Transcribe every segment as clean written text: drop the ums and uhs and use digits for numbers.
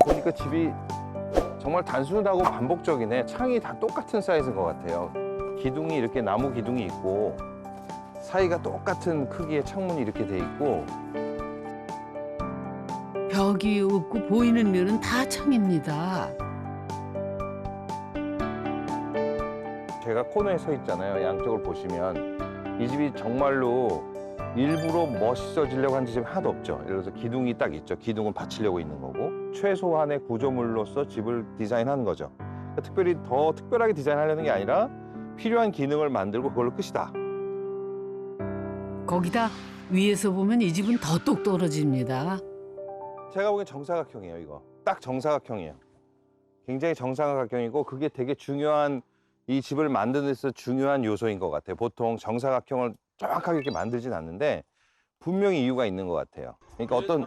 보니까 집이 정말 단순하고 반복적이네. 창이 다 똑같은 사이즈인 것 같아요. 기둥이 이렇게 나무 기둥이 있고 사이가 똑같은 크기의 창문이 이렇게 돼 있고 벽이 없고 보이는 면은 다 창입니다. 제가 코너에 서 있잖아요. 양쪽을 보시면 이 집이 정말로 일부러 멋있어지려고 한 집이 하나도 없죠. 예를 들어서 기둥이 딱 있죠. 기둥은 받치려고 있는 거고 최소한의 구조물로서 집을 디자인하는 거죠. 그러니까 특별히 더 특별하게 디자인하려는 게 아니라 필요한 기능을 만들고 그걸로 끝이다. 거기다 위에서 보면 이 집은 더 똑 떨어집니다. 제가 보기엔 정사각형이에요. 이거 딱 정사각형이에요. 굉장히 정사각형이고 그게 되게 중요한 이 집을 만드는 데서 중요한 요소인 것 같아요. 보통 정사각형을 정확하게 이렇게 만들진 않는데 분명히 이유가 있는 것 같아요. 그러니까 어떤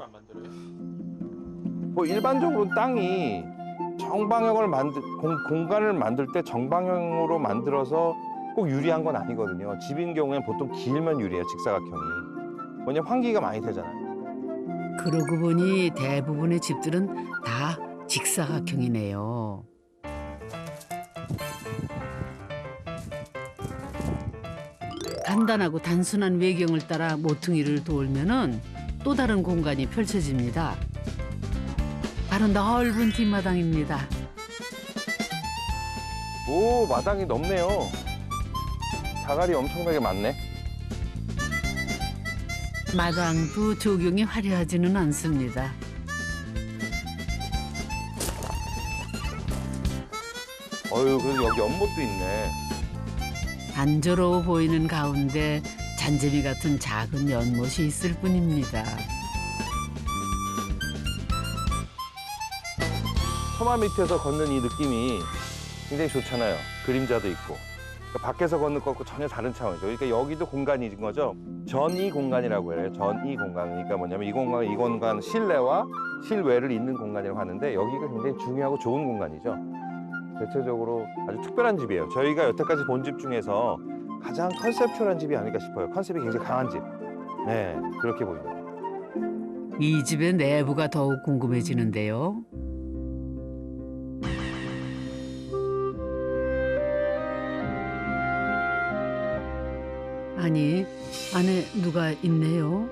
뭐 일반적으로 땅이 정방형을 공간을 만들 때 정방형으로 만들어서 꼭 유리한 건 아니거든요. 집인 경우에는 보통 길면 유리해요. 직사각형이. 왜냐면 환기가 많이 되잖아요. 그러고 보니 대부분의 집들은 다 직사각형이네요. 간단하고 단순한 외경을 따라 모퉁이를 돌면은 또 다른 공간이 펼쳐집니다. 바로 넓은 뒷마당입니다. 오, 마당이 넓네요. 자갈이 엄청나게 많네. 마당도 조경이 화려하지는 않습니다. 어휴, 그래도 여기 연못도 있네. 단조로워 보이는 가운데 잔재미 같은 작은 연못이 있을 뿐입니다. 서마 밑에서 걷는 이 느낌이 굉장히 좋잖아요. 그림자도 있고. 그러니까 밖에서 걷는 것과 전혀 다른 차원이죠. 그러니까 여기도 공간인 거죠. 전이 공간이라고 해요. 전이 공간. 그러니까 뭐냐면 이 공간 실내와 실외를 잇는 공간이라고 하는데 여기가 굉장히 중요하고 좋은 공간이죠. 대체적으로 아주 특별한 집이에요. 저희가 여태까지 본 집 중에서 가장 컨셉추얼한 집이 아닐까 싶어요. 컨셉이 굉장히 강한 집. 네, 그렇게 보입니다. 이 집의 내부가 더욱 궁금해지는데요. 아니, 안에 누가 있네요.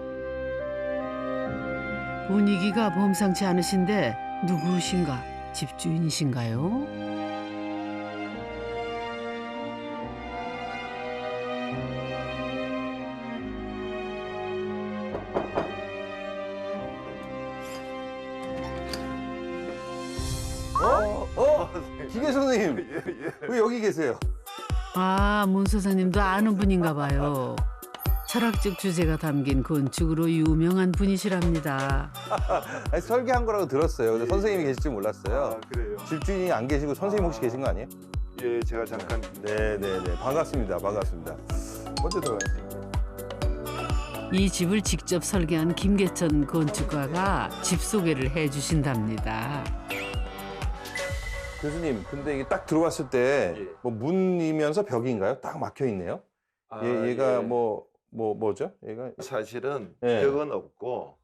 분위기가 범상치 않으신데 누구신가? 집주인이신가요? 기계 선생님, 왜 여기 계세요? 아, 문 소사님도 아는 분인가 봐요. 철학적 주제가 담긴 건축으로 유명한 분이시랍니다. 아니, 설계한 거라고 들었어요. 근데 선생님이 계실 줄 몰랐어요. 아, 그래요? 집주인이 안 계시고 선생님 혹시 계신 거 아니에요? 예, 제가 잠깐 네네네. 반갑습니다. 반갑습니다. 먼저 들어가세요. 이 집을 직접 설계한 김계천 건축가가 집 소개를 해주신답니다. 교수님, 근데 이게 딱 들어왔을 때 예. 뭐 문이면서 벽인가요? 딱 막혀 있네요. 얘가 예. 뭐죠? 얘가 사실은 예. 벽은 없고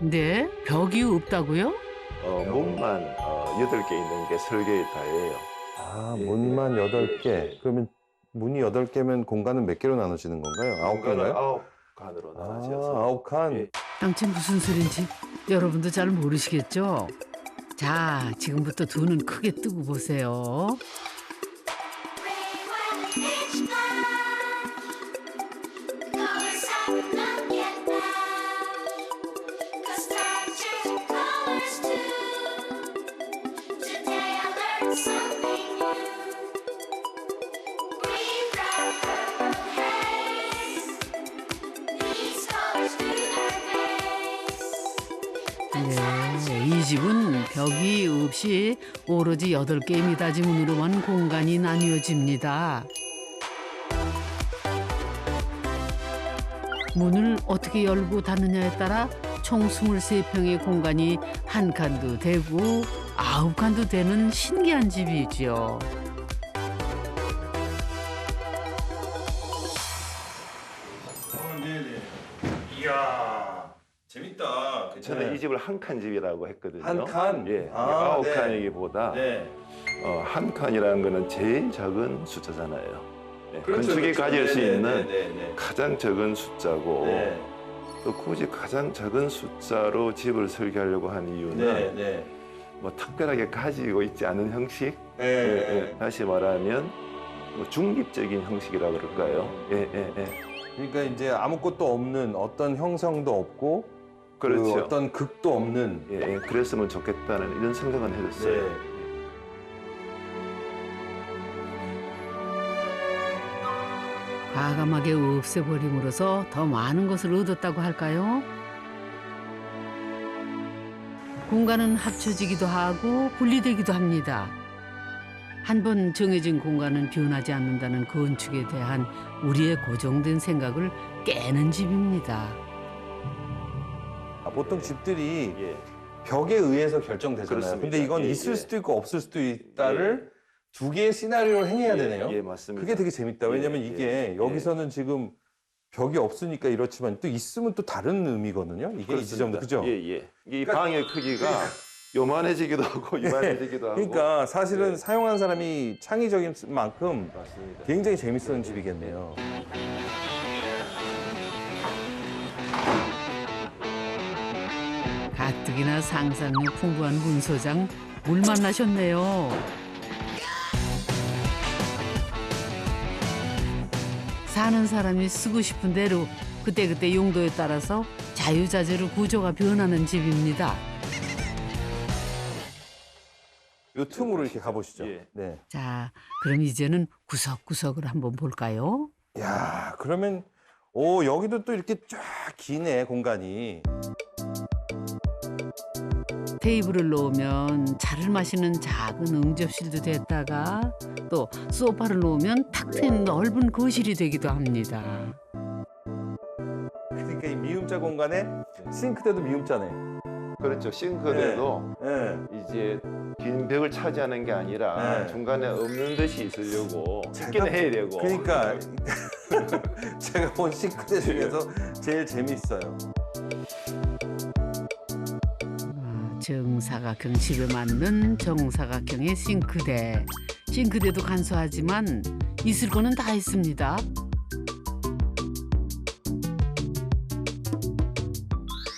네? 벽이 없다고요? 문만 8개 있는 게 설계의 다예요. 예, 문만 8개. 예. 그러면 문이 8개면 공간은 몇 개로 나눠지는 건가요? 9개인가요? 9칸으로 아, 나눠져서 9칸. 예. 당최 무슨 소린지 여러분도 잘 모르시겠죠? 자, 지금부터 두 눈 크게 뜨고 보세요. 네, 이 집은 벽이 없이 오로지 8개의 미닫이 문으로만 공간이 나뉘어집니다. 문을 어떻게 열고 닫느냐에 따라 총 23평의 공간이 한 칸도 되고 9칸도 되는 신기한 집이죠. 네네. 이야, 재밌다. 저는 네. 이 집을 한 칸 집이라고 했거든요. 한 칸? 예, 아, 9칸이기보다 네. 한 칸이라는 거는 제일 적은 숫자잖아요. 예, 그렇죠, 건축이 그렇죠. 가질 수 네, 있는 네, 네, 네. 가장 적은 숫자고 네. 또 굳이 가장 적은 숫자로 집을 설계하려고 한 이유는 네, 네. 뭐 특별하게 가지고 있지 않은 형식, 네, 예, 네. 예, 다시 말하면 뭐 중립적인 형식이라 그럴까요? 예, 예, 예. 그러니까 이제 아무것도 없는 어떤 형성도 없고 그렇죠. 그 어떤 극도 없는 예, 예, 그랬으면 좋겠다는 이런 생각은 해줬어요. 네. 과감하게 없애버림으로써 더 많은 것을 얻었다고 할까요? 공간은 합쳐지기도 하고 분리되기도 합니다. 한 번 정해진 공간은 변하지 않는다는 건축에 대한 우리의 고정된 생각을 깨는 집입니다. 보통 집들이 예. 벽에 의해서 결정되잖아요. 그렇습니다. 근데 이건 예, 있을 예. 수도 있고 없을 수도 있다를 두 개의 시나리오를 행해야 되네요. 예, 맞습니다. 그게 되게 재밌다. 왜냐면 예, 이게 예, 여기서는 지금 벽이 없으니까 이렇지만 또 있으면 또 다른 의미거든요. 이게 이 지점도 그죠? 예, 예. 이 그러니까- 방의 크기가 요만해지기도 하고 이만해지기도 하고. 그러니까 사실은 예. 사용한 사람이 창의적인 만큼 맞습니다. 굉장히 재밌었던 집이겠네요. 가뜩이나 상상력 풍부한 문 소장 물 만나셨네요. 사는 사람이 쓰고 싶은 대로 그때그때 용도에 따라서 자유자재로 구조가 변하는 집입니다. 요 틈으로 이렇게 가보시죠. 예. 네. 자, 그럼 이제는 구석구석을 한번 볼까요? 야, 그러면 여기도 또 이렇게 쫙 기네 공간이. 테이블을 놓으면 차를 마시는 작은 응접실도 됐다가 또 소파를 놓으면 탁 트인 넓은 거실이 되기도 합니다. 그러니까 이 미음자 공간에 싱크대도 미음자네. 그렇죠. 싱크대도 네. 이제 긴 벽을 차지하는 게 아니라 네. 중간에 없는 듯이 있으려고 제가- 있기는 해야 되고. 그러니까 제가 본 싱크대 중에서 제일 재밌어요. 정사각형 집에 맞는 정사각형의 싱크대. 싱크대도 간소하지만 있을 거는 다 있습니다.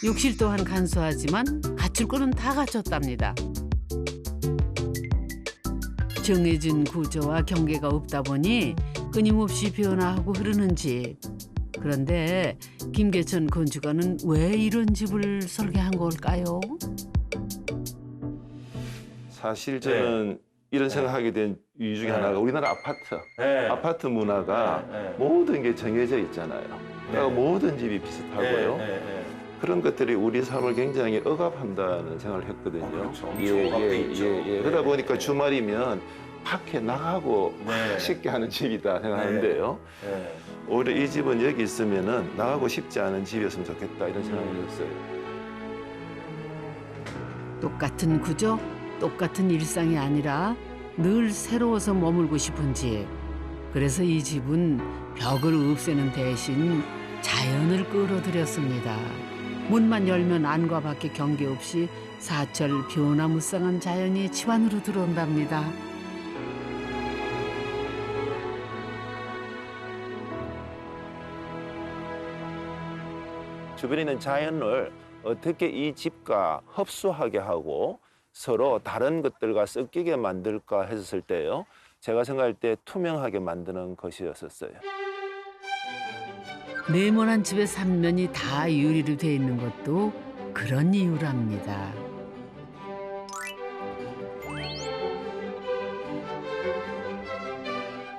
욕실 또한 간소하지만 갖출 거는 다 갖췄답니다. 정해진 구조와 경계가 없다 보니 끊임없이 변화하고 흐르는 집. 그런데 김계천 건축가는 왜 이런 집을 설계한 걸까요? 사실 저는 이런 생각하게 된 이유 중에 네. 하나가 우리나라 네. 아파트 문화가 네. 모든 게 정해져 있잖아요. 그러니까 모든 집이 비슷하고요. 네. 그런 것들이 우리 삶을 굉장히 억압한다는 생각을 했거든요. 그렇죠. 엄청 억압돼 있죠. 네. 그러다 보니까 주말이면 밖에 나가고 네. 쉽게 하는 집이다 생각하는데요. 네. 오히려 이 집은 여기 있으면은 나가고 싶지 않은 집이었으면 좋겠다 이런 생각이 들었어요. 똑같은 구조, 똑같은 일상이 아니라 늘 새로워서 머물고 싶은 집. 그래서 이 집은 벽을 없애는 대신 자연을 끌어들였습니다. 문만 열면 안과 밖의 경계 없이 사철 변화무쌍한 자연이 집 안으로 들어온답니다. 주변에 있는 자연을 어떻게 이 집과 흡수하게 하고 서로 다른 것들과 섞이게 만들까 했을 때요. 제가 생각할 때 투명하게 만드는 것이었었어요. 네모난 집의 삼면이 다 유리로 돼 있는 것도 그런 이유랍니다.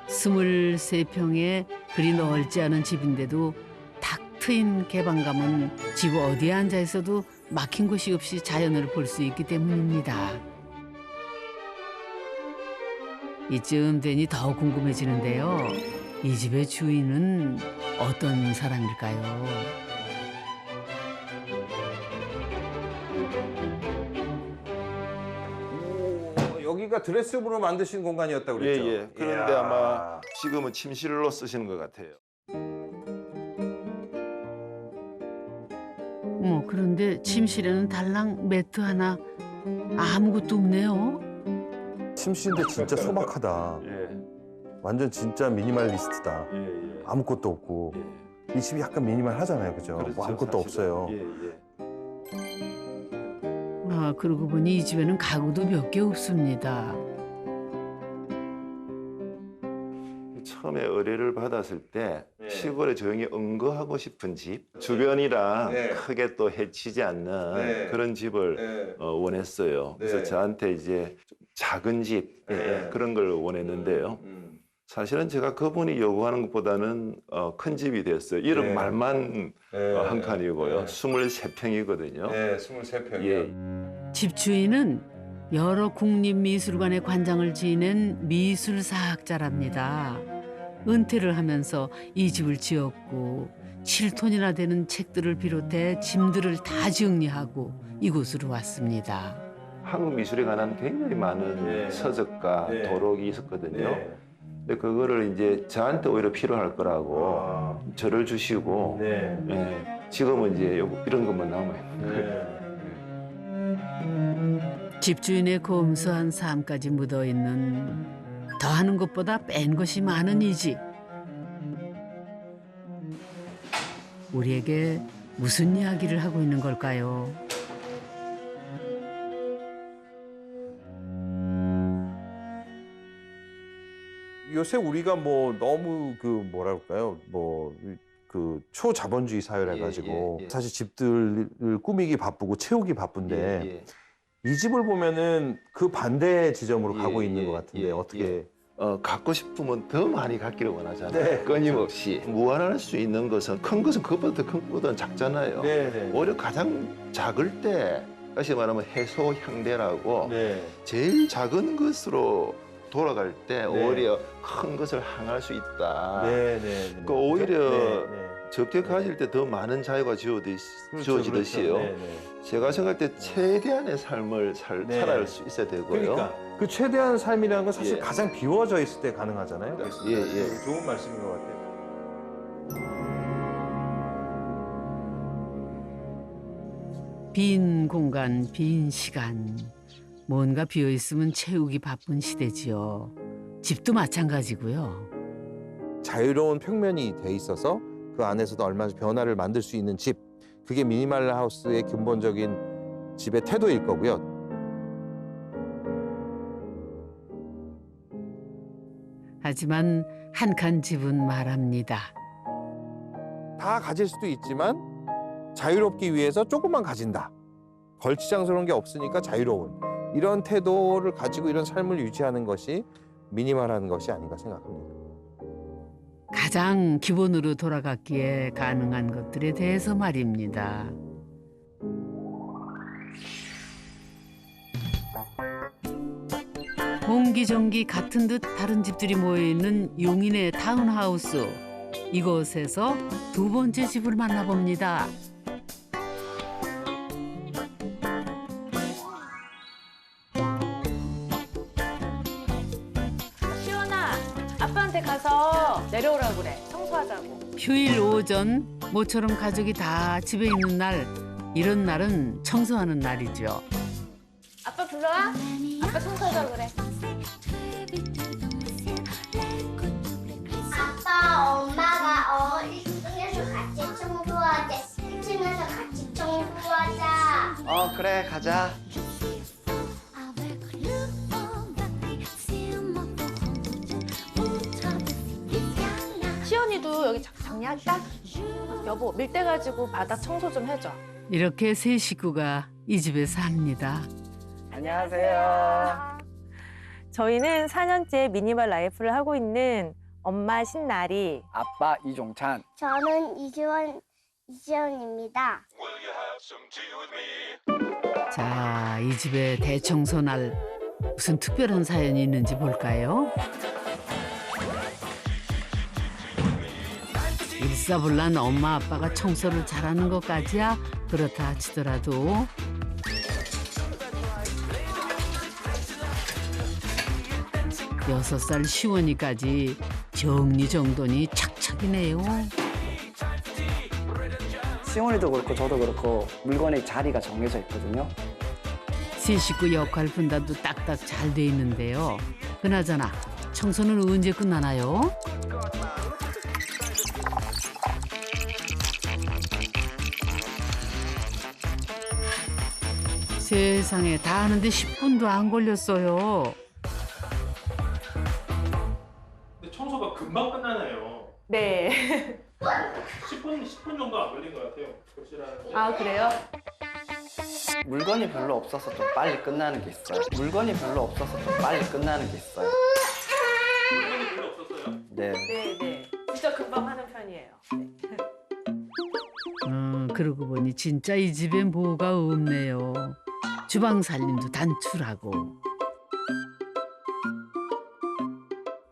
스물세 평에 그리 넓지 않은 집인데도 탁 트인 개방감은 집 어디에 앉아 있어도 막힌 곳이 없이 자연을 볼 수 있기 때문입니다. 이쯤 되니 더 궁금해지는데요. 이 집의 주인은 어떤 사람일까요? 여기가 드레스룸으로 만드신 공간이었다고 그랬죠? 예. 그런데 이야. 아마 지금은 침실로 쓰시는 것 같아요. 그런데 침실에는 달랑 매트 하나, 아무것도 없네요. 침실인데 진짜 소박하다. 예, 완전 진짜 미니멀리스트다. 예, 예. 아무것도 없고. 예. 이 집이 약간 미니멀하잖아요, 그죠? 그렇죠, 뭐 아무것도 사실은. 없어요. 예, 예. 아, 그러고 보니 이 집에는 가구도 몇 개 없습니다. 처음에 의뢰를 받았을 때 네. 시골에 조용히 응거하고 싶은 집, 주변이랑 네. 크게 또 해치지 않는 네. 그런 집을 원했어요. 그래서 네. 저한테 이제 작은 집 네. 그런 걸 원했는데요. 사실은 제가 그분이 요구하는 것보다는 큰 집이 됐어요. 이런 네. 말만 한 칸이고요. 네. 23평이거든요. 네, 23평이요. 예. 집주인은 여러 국립미술관의 관장을 지낸 미술사학자랍니다. 은퇴를 하면서 이 집을 지었고 7톤이나 되는 책들을 비롯해 짐들을 다 정리하고 이곳으로 왔습니다. 한국 미술에 관한 굉장히 많은 네. 서적과 네. 도록이 있었거든요. 네. 근데 그거를 이제 저한테 오히려 필요할 거라고 아, 저를 주시고 네. 예, 지금은 이제 이런 것만 남아요. 네. 집주인의 검소한 삶까지 묻어있는 더하는 것보다 뺀 것이 많은 이 집. 우리에게 무슨 이야기를 하고 있는 걸까요? 요새 우리가 뭐 너무 그 뭐라 그럴까요? 뭐 그 초자본주의 사회라 가지고 예, 예. 사실 집들을 꾸미기 바쁘고 채우기 바쁜데 예, 이 집을 보면은 그 반대 지점으로 예, 가고 있는 예, 것 같은데 예, 어떻게? 예. 갖고 싶으면 더 많이 갖기를 원하잖아요. 네. 끊임없이 무한할 수 있는 것은 큰 것은 그것보다 큰 것보다는 작잖아요. 네. 오히려 가장 작을 때 다시 말하면 해소향대라고 네. 제일 작은 것으로 돌아갈 때 네. 오히려 큰 것을 향할 수 있다. 네. 네. 그러니까 오히려 네. 적게 가질 때 더 많은 자유가 주어지듯이요. 그렇죠. 네. 제가 생각할 때 최대한의 삶을 네. 살아갈 수 있어야 되고요. 그러니까 그 최대한 삶이라는 건 사실 예. 가장 비워져 있을 때 가능하잖아요. 예, 예. 좋은 말씀인 것 같아요. 빈 공간, 빈 시간. 뭔가 비어 있으면 채우기 바쁜 시대지요. 집도 마찬가지고요. 자유로운 평면이 돼 있어서 그 안에서도 얼마나 변화를 만들 수 있는 집. 그게 미니멀 하우스의 근본적인 집의 태도일 거고요. 하지만 한 칸 집은 말합니다. 다 가질 수도 있지만 자유롭기 위해서 조금만 가진다. 걸치장스러운 게 없으니까 자유로운 이런 태도를 가지고 이런 삶을 유지하는 것이 미니멀한 것이 아닌가 생각합니다. 가장 기본으로 돌아갔기에 가능한 것들에 대해서 말입니다. 옹기종기 같은 듯 다른 집들이 모여있는 용인의 타운하우스. 이곳에서 두 번째 집을 만나봅니다. 시원아, 아빠한테 가서 내려오라고 그래. 청소하자고. 휴일 오전 모처럼 가족이 다 집에 있는 날, 이런 날은 청소하는 날이죠. 아빠 불러와? 아빠 청소하자고 그래. 아빠, 엄마가 1층에서 같이 청소하자. 1층에서 같이 청소하자. 그래 가자. 시연이도 여기 정리할까? 여보, 밀대 가지고 바닥 청소 좀 해줘. 이렇게 세 식구가 이 집에 삽니다. 안녕하세요. 저희는 4년째 미니멀 라이프를 하고 있는 엄마 신나리. 아빠 이종찬. 저는 이지연입니다. 자, 이 집의 대청소 날 무슨 특별한 사연이 있는지 볼까요? 일사불란 엄마 아빠가 청소를 잘하는 것까지야 그렇다 치더라도 여섯 살 시원이까지 정리정돈이 착착이네요. 시온이도 그렇고 저도 그렇고 물건의 자리가 정해져 있거든요. 세 식구 역할 분담도 딱딱 잘 돼 있는데요. 그나저나 청소는 언제 끝나나요? 세상에 다 하는데 10분도 안 걸렸어요. 근데 청소가 금방 끝나네요. 네. 10분 정도 안 걸린 것 같아요. 교실하는 게. 아, 그래요? 물건이 별로 없어서 좀 빨리 끝나는 게 있어요. 물건이 별로 없어서 좀 빨리 끝나는 게 있어요. 물건이 별로 없었어요? 네. 네. 진짜 금방 하는 편이에요. 그러고 보니 진짜 이 집엔 뭐가 없네요. 주방 살림도 단출하고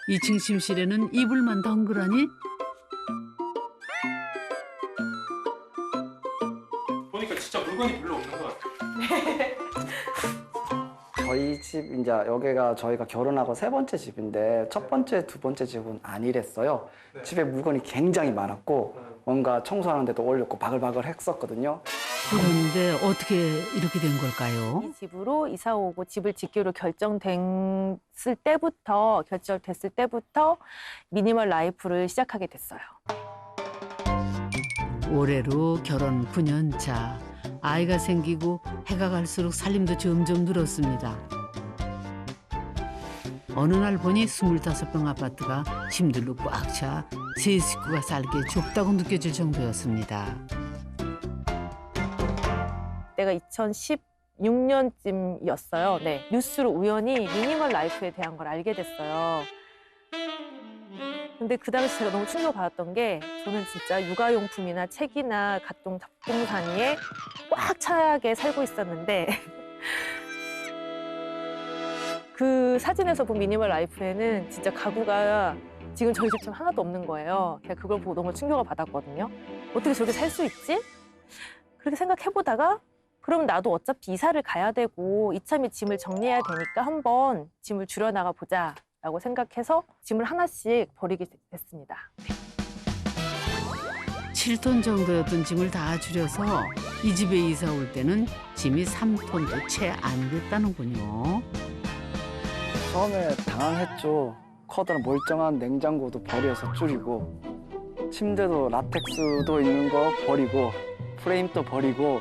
2층 침실에는 이불만 덩그러니 보니까 진짜 물건이 별로 없는 것 같아요. 저희 집 이제 여기가 저희가 결혼하고 3번째 집인데 첫 번째, 2번째 집은 안 이랬어요. 네. 집에 물건이 굉장히 많았고 뭔가 청소하는데도 어렵고 바글바글 했었거든요. 그런데 어떻게 이렇게 된 걸까요? 이 집으로 이사 오고 집을 짓기로 결정됐을 때부터 미니멀 라이프를 시작하게 됐어요. 올해로 결혼 9년 차. 아이가 생기고 해가 갈수록 살림도 점점 늘었습니다. 어느 날 보니 25평 아파트가 짐들로 꽉 차 세 식구가 살기에 좁다고 느껴질 정도였습니다. 때가 2016년쯤이었어요. 네. 뉴스로 우연히 미니멀 라이프에 대한 걸 알게 됐어요. 근데 그 당시 제가 너무 충격받았던 게 저는 진짜 육아용품이나 책이나 각종 잡동사니에 꽉 차게 살고 있었는데 그 사진에서 본 미니멀 라이프에는 진짜 가구가 지금 저희 집처럼 하나도 없는 거예요. 제가 그걸 보고 너무 충격을 받았거든요. 어떻게 저렇게 살 수 있지? 그렇게 생각해보다가 그럼 나도 어차피 이사를 가야 되고 이참에 짐을 정리해야 되니까 한번 짐을 줄여나가 보자 라고 생각해서 짐을 하나씩 버리게 됐습니다. 7톤 정도였던 짐을 다 줄여서 이 집에 이사 올 때는 짐이 3톤도 채 안 됐다는군요. 처음에 당황했죠. 커다란 멀쩡한 냉장고도 버려서 줄이고 침대도 라텍스도 있는 거 버리고 프레임도 버리고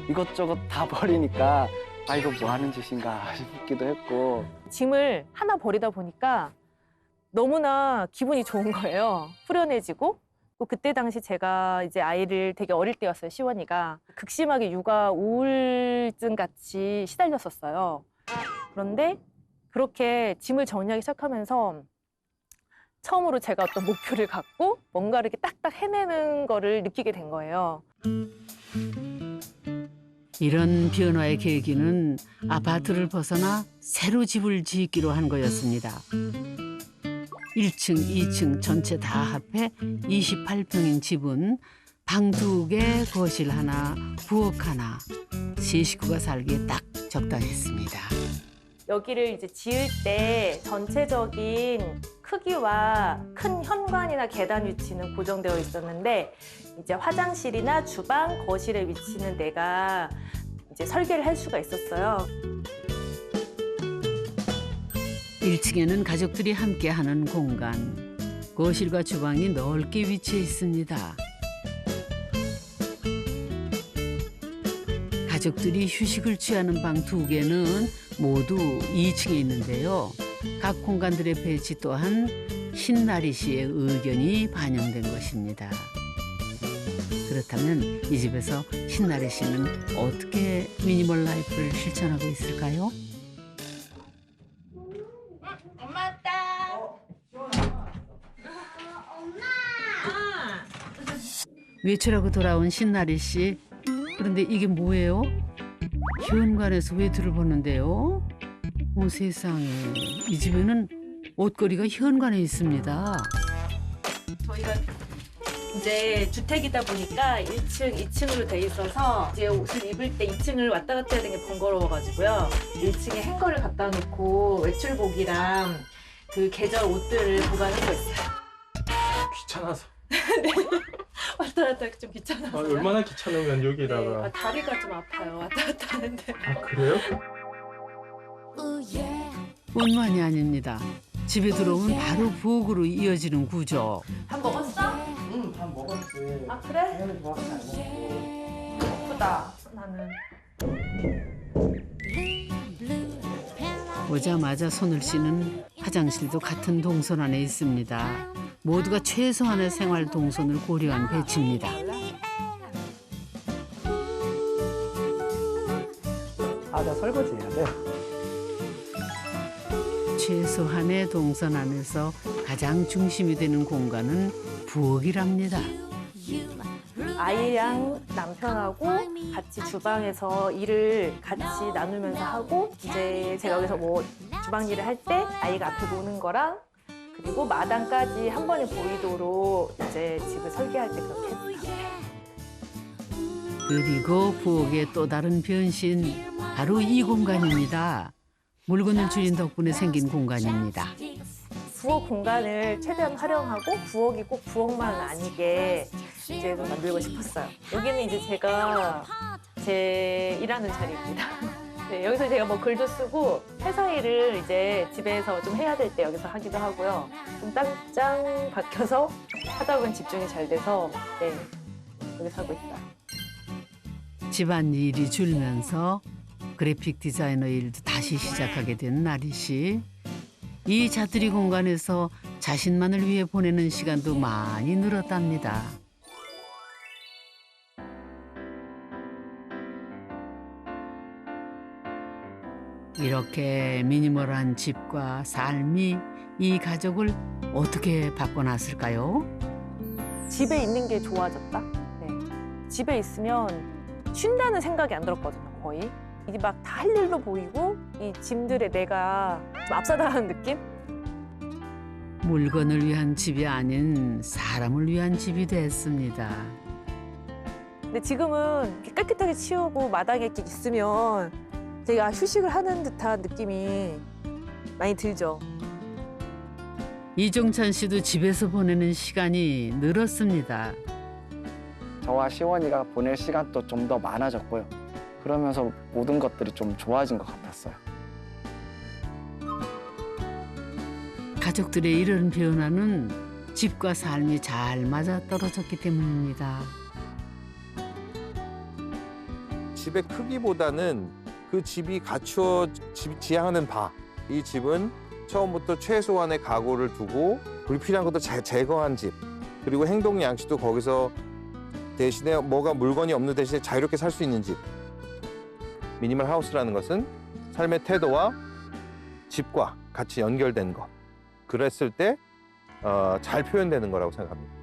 이것저것 다 버리니까 아 이거 뭐 하는 짓인가 싶기도 했고 짐을 하나 버리다 보니까 너무나 기분이 좋은 거예요. 후련해지고 또 그때 당시 제가 이제 아이를 되게 어릴 때였어요. 시원이가 극심하게 육아 우울증 같이 시달렸었어요. 그런데 그렇게 짐을 정리하기 시작하면서 처음으로 제가 어떤 목표를 갖고 뭔가를 이렇게 딱딱 해내는 거를 느끼게 된 거예요. 이런 변화의 계기는 아파트를 벗어나 새로 집을 짓기로 한 거였습니다. 1층, 2층 전체 다 합해 28평인 집은 방 2개, 거실 하나, 부엌 하나, 세 식구가 살기에 딱 적당했습니다. 여기를 이제 지을 때 전체적인 크기와 큰 현관이나 계단 위치는 고정되어 있었는데 이제 화장실이나 주방, 거실에 위치는 내가 이제 설계를 할 수가 있었어요. 1층에는 가족들이 함께하는 공간, 거실과 주방이 넓게 위치해 있습니다. 가족들이 휴식을 취하는 방 2개는 모두 2층에 있는데요. 각 공간들의 배치 또한 신나리 씨의 의견이 반영된 것입니다. 그렇다면 이 집에서 신나리 씨는 어떻게 미니멀 라이프를 실천하고 있을까요? 엄마 왔다. 외출하고 돌아온 신나리 씨. 그런데 이게 뭐예요? 현관에서 외투를 보는데요. 세상에, 이 집에는 옷걸이가 현관에 있습니다. 저희가 이제 주택이다 보니까 1층, 2층으로 돼 있어서 이제 옷을 입을 때 2층을 왔다 갔다 해야 되는 게 번거로워가지고요. 1층에 행거를 갖다 놓고 외출복이랑 그 계절 옷들을 보관하고 있어요. 귀찮아서. 왔다 갔다 좀 귀찮아서. 얼마나 귀찮으면 여기다가. 다리가 좀 아파요. 왔다 갔다 하는데. 아, 그래요? 뿐만이 아닙니다. 집에 들어오면 바로 부엌으로 이어지는 구조. 밥 먹었어? 응, 밥 먹었지. 아 그래? 당연히 밥잘 먹고. 예쁘다. 나는. 오자마자 손을 씻는 화장실도 같은 동선 안에 있습니다. 모두가 최소한의 생활 동선을 고려한 배치입니다. 아, 나 설거지 해야 돼. 최소한의 동선 안에서 가장 중심이 되는 공간은 부엌이랍니다. 아이랑 남편하고 같이 주방에서 일을 같이 나누면서 하고 이제 제가 여기서 뭐 주방 일을 할 때 아이가 앞에 노는 거랑 그리고 마당까지 한 번에 보이도록 이제 집을 설계할 때 그렇게 했어요. 그리고 부엌의 또 다른 변신, 바로 이 공간입니다. 물건을 줄인 덕분에 생긴 공간입니다. 부엌 공간을 최대한 활용하고 부엌이 꼭 부엌만 아니게 이제 좀 만들고 싶었어요. 여기는 이제 제가 제 일하는 자리입니다. 네, 여기서 제가 뭐 글도 쓰고 회사 일을 이제 집에서 좀 해야 될 때 여기서 하기도 하고요. 좀 짱짱 박혀서 하다 보면 집중이 잘 돼서 네, 여기서 하고 있다. 집안일이 줄면서 그래픽 디자이너 일도 다시 시작하게 된 나리 씨. 이 자투리 공간에서 자신만을 위해 보내는 시간도 많이 늘었답니다. 이렇게 미니멀한 집과 삶이 이 가족을 어떻게 바꿔놨을까요? 집에 있는 게 좋아졌다. 네. 집에 있으면 쉰다는 생각이 안 들었거든요, 거의. 이게 막 다 할 일도 보이고 이 짐들에 내가 좀 앞서나가는 느낌? 물건을 위한 집이 아닌 사람을 위한 집이 됐습니다. 근데 지금은 이렇게 깨끗하게 치우고 마당에 이렇게 있으면 제가 휴식을 하는 듯한 느낌이 많이 들죠. 이종찬 씨도 집에서 보내는 시간이 늘었습니다. 저와 시원이가 보낼 시간도 좀 더 많아졌고요. 그러면서 모든 것들이 좀 좋아진 것 같았어요. 가족들의 이런 변화는 집과 삶이 잘 맞아떨어졌기 때문입니다. 집의 크기보다는 그 집이 갖추어 지향하는 바. 이 집은 처음부터 최소한의 가구를 두고 불필요한 것도 제거한 집. 그리고 행동 양식도 거기서 대신에 뭐가 물건이 없는 대신에 자유롭게 살 수 있는 집. 미니멀 하우스라는 것은 삶의 태도와 집과 같이 연결된 것. 그랬을 때 잘 표현되는 거라고 생각합니다.